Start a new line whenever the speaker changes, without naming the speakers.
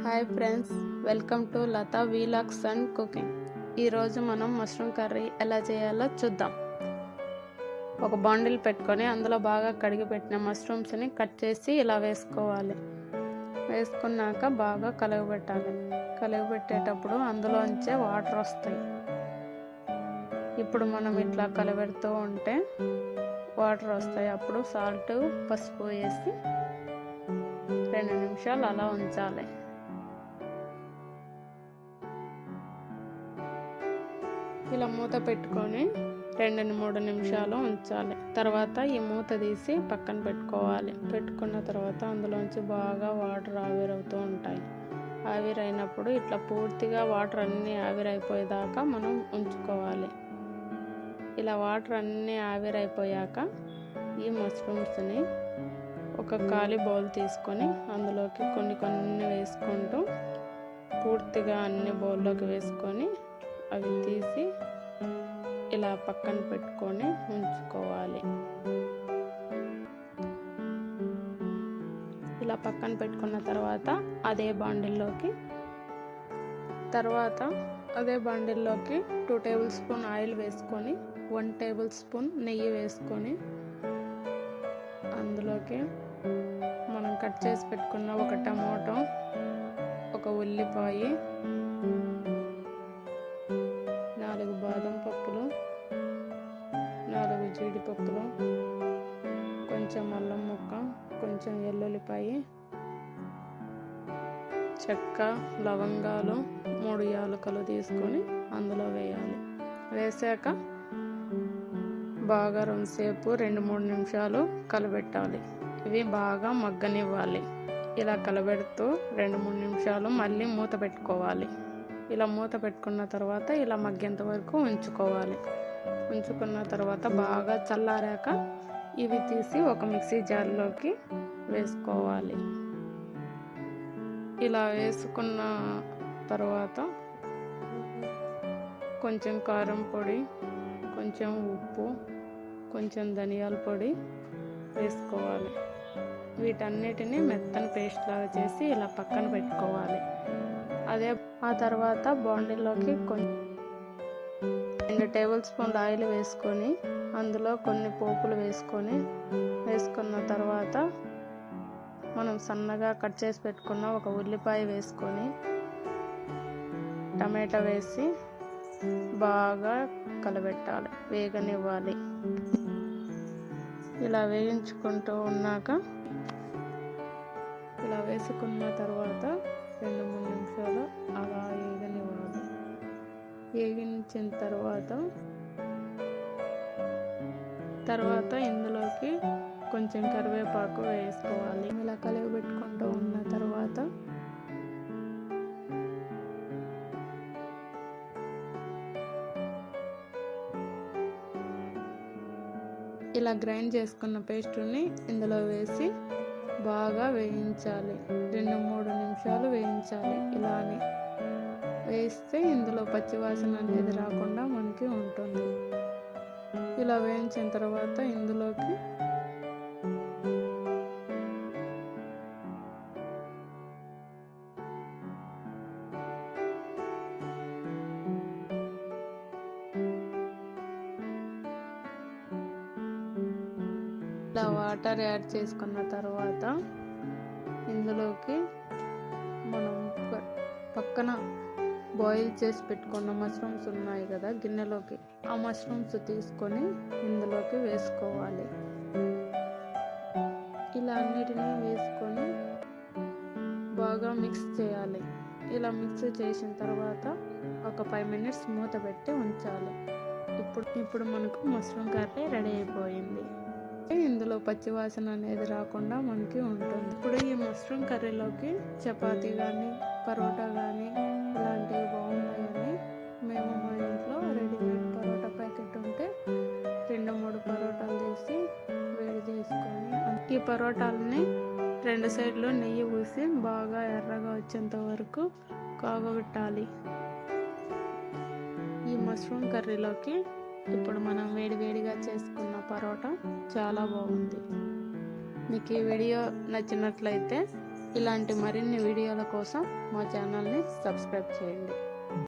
Hi friends, welcome to Latha vlogs and cooking. ఈరోజు మనం mushroom curry ఎలా చేయాలో చూద్దాం. ఒక బాండిల్ పెట్టుకొని అందులో బాగా కడిగి పెట్టిన మష్రూమ్స్ని కట్ చేసి ఇలా వేసుకోవాలి. వేసుకున్నాక బాగా కలగబెట్టాలి. కలగబెట్టేటప్పుడు అందులోంచే వాటర్ వస్తాయి. ఇప్పుడు మనం ఇట్లా కలబెడుతూ ఉంటే వాటర్ వస్తాయి. అప్పుడు సాల్ట్, పసుపు వేసి 2 నిమిషాలు అలా ఉంచాలి. ఇలా మూత పెట్టుకొని 2-3 నిమిషాలు ఉంచాలి. తర్వాత ఈ మూత తీసి పక్కన పెట్టుకోవాలి. పెట్టుకున్న తర్వాత అందులోంచి బాగా వాటర్ ఆవిరవుతూ ఉంటాయి. ఆవిరైనప్పుడు ఇట్లా పూర్తిగా వాటర్ అన్నీ ఆవిరైపోయేదాకా మనం ఉంచుకోవాలి. ఇలా వాటర్ అన్నీ ఆవిరైపోయాక ఈ మష్రూమ్స్ని ఒక ఖాళీ బౌల్ తీసుకొని అందులోకి కొన్ని వేసుకుంటూ పూర్తిగా అన్ని బౌల్లోకి వేసుకొని అవి తీసి ఇలా పక్కన పెట్టుకొని ఉంచుకోవాలి. ఇలా పక్కన పెట్టుకున్న తర్వాత అదే బాండిల్లోకి 2 టేబుల్ స్పూన్ ఆయిల్ వేసుకొని 1 టేబుల్ స్పూన్ నెయ్యి వేసుకొని అందులోకి మనం కట్ చేసి పెట్టుకున్న ఒక టమాటో, ఒక ఉల్లిపాయ, 4 బాదం పప్పులు, 4 జీడిపప్పులు, కొంచెం అల్లం ముక్క, కొంచెం వెల్లుల్లిపాయ, చెక్క, లవంగాలు, 3 యాలకులు తీసుకొని అందులో వేయాలి. వేసాక బాగా సేపు 2-3 నిమిషాలు కలబెట్టాలి. ఇవి బాగా మగ్గనివ్వాలి. ఇలా కలబెడుతూ 2-3 నిమిషాలు మళ్ళీ మూత పెట్టుకోవాలి. ఇలా మూత పెట్టుకున్న తర్వాత ఇలా మగ్గేంత వరకు ఉంచుకోవాలి. ఉంచుకున్న తర్వాత బాగా చల్లారాక ఇవి తీసి ఒక మిక్సీ జార్లోకి వేసుకోవాలి. ఇలా వేసుకున్న తర్వాత కొంచెం కారం పొడి, కొంచెం ఉప్పు, కొంచెం ధనియాల పొడి వేసుకోవాలి. వీటన్నిటిని మెత్తని పేస్ట్ లాగా చేసి ఇలా పక్కన పెట్టుకోవాలి. ఆ తర్వాత బాండిల్లోకి 2 టేబుల్ స్పూన్ల ఆయిల్ వేసుకొని అందులో కొన్ని పోపులు వేసుకున్న తర్వాత మనం సన్నగా కట్ చేసి పెట్టుకున్న ఒక ఉల్లిపాయ వేసుకొని టమాటా వేసి బాగా కలబెట్టాలి, వేగనివ్వాలి. ఇలా వేయించుకుంటూ ఉన్నాక ఇలా వేసుకున్న తర్వాత 2-3 నిమిషాలు అలా వేగనివ్వాలి. వేగించిన తర్వాత ఇందులోకి కొంచెం కరివేపాకు వేసుకోవాలి. ఇలా కలిగిపెట్టుకుంటూ ఉన్న తర్వాత ఇలా గ్రైండ్ చేసుకున్న పేస్టుని ఇందులో వేసి బాగా వేయించాలి. 2-3 నిమిషాలు వేయించాలి. ఇలానే వేస్తే ఇందులో పచ్చివాసన అనేది రాకుండా మనకి ఉంటుంది. ఇలా వేయించిన తర్వాత ఇందులోకి ఇలా వాటర్ యాడ్ చేసుకున్న తర్వాత ఇందులోకి మనం పక్కన బాయిల్ చేసి పెట్టుకున్న మష్రూమ్స్ ఉన్నాయి కదా గిన్నెలోకి, ఆ మష్రూమ్స్ తీసుకొని ఇందులోకి వేసుకోవాలి. ఇలా అన్నిటినీ వేసుకొని బాగా మిక్స్ చేయాలి. ఇలా మిక్స్ చేసిన తర్వాత ఒక 5 మినిట్స్ మూత పెట్టి ఉంచాలి. ఇప్పుడు మనకు మష్రూమ్ కర్రీ రెడీ అయిపోయింది. ఇందులో పచ్చివాసన అనేది రాకుండా మనకి ఉంటుంది. ఇప్పుడు ఈ మష్రూమ్ కర్రీలోకి చపాతీ కానీ పరోటా కానీ ఇలాంటివి బాగున్నాయని మేము మా ఇంట్లో రెడీమేడ్ పరోటా ప్యాకెట్ ఉంటే 2-3 పరోటాలు తీసి వేడి చేసుకొని ఈ పరోటాలని 2 సైడ్లు నెయ్యి పూసి బాగా ఎర్రగా వచ్చేంత వరకు కాగబెట్టాలి. ఈ మష్రూమ్ కర్రీలోకి ఇప్పుడు మనం వేడిగా చేసుకున్న పరోటా చాలా బాగుంది. మీకు ఈ వీడియో నచ్చినట్లయితే ఇలాంటి మరిన్ని వీడియోల కోసం మా ఛానల్ని సబ్స్క్రైబ్ చేయండి.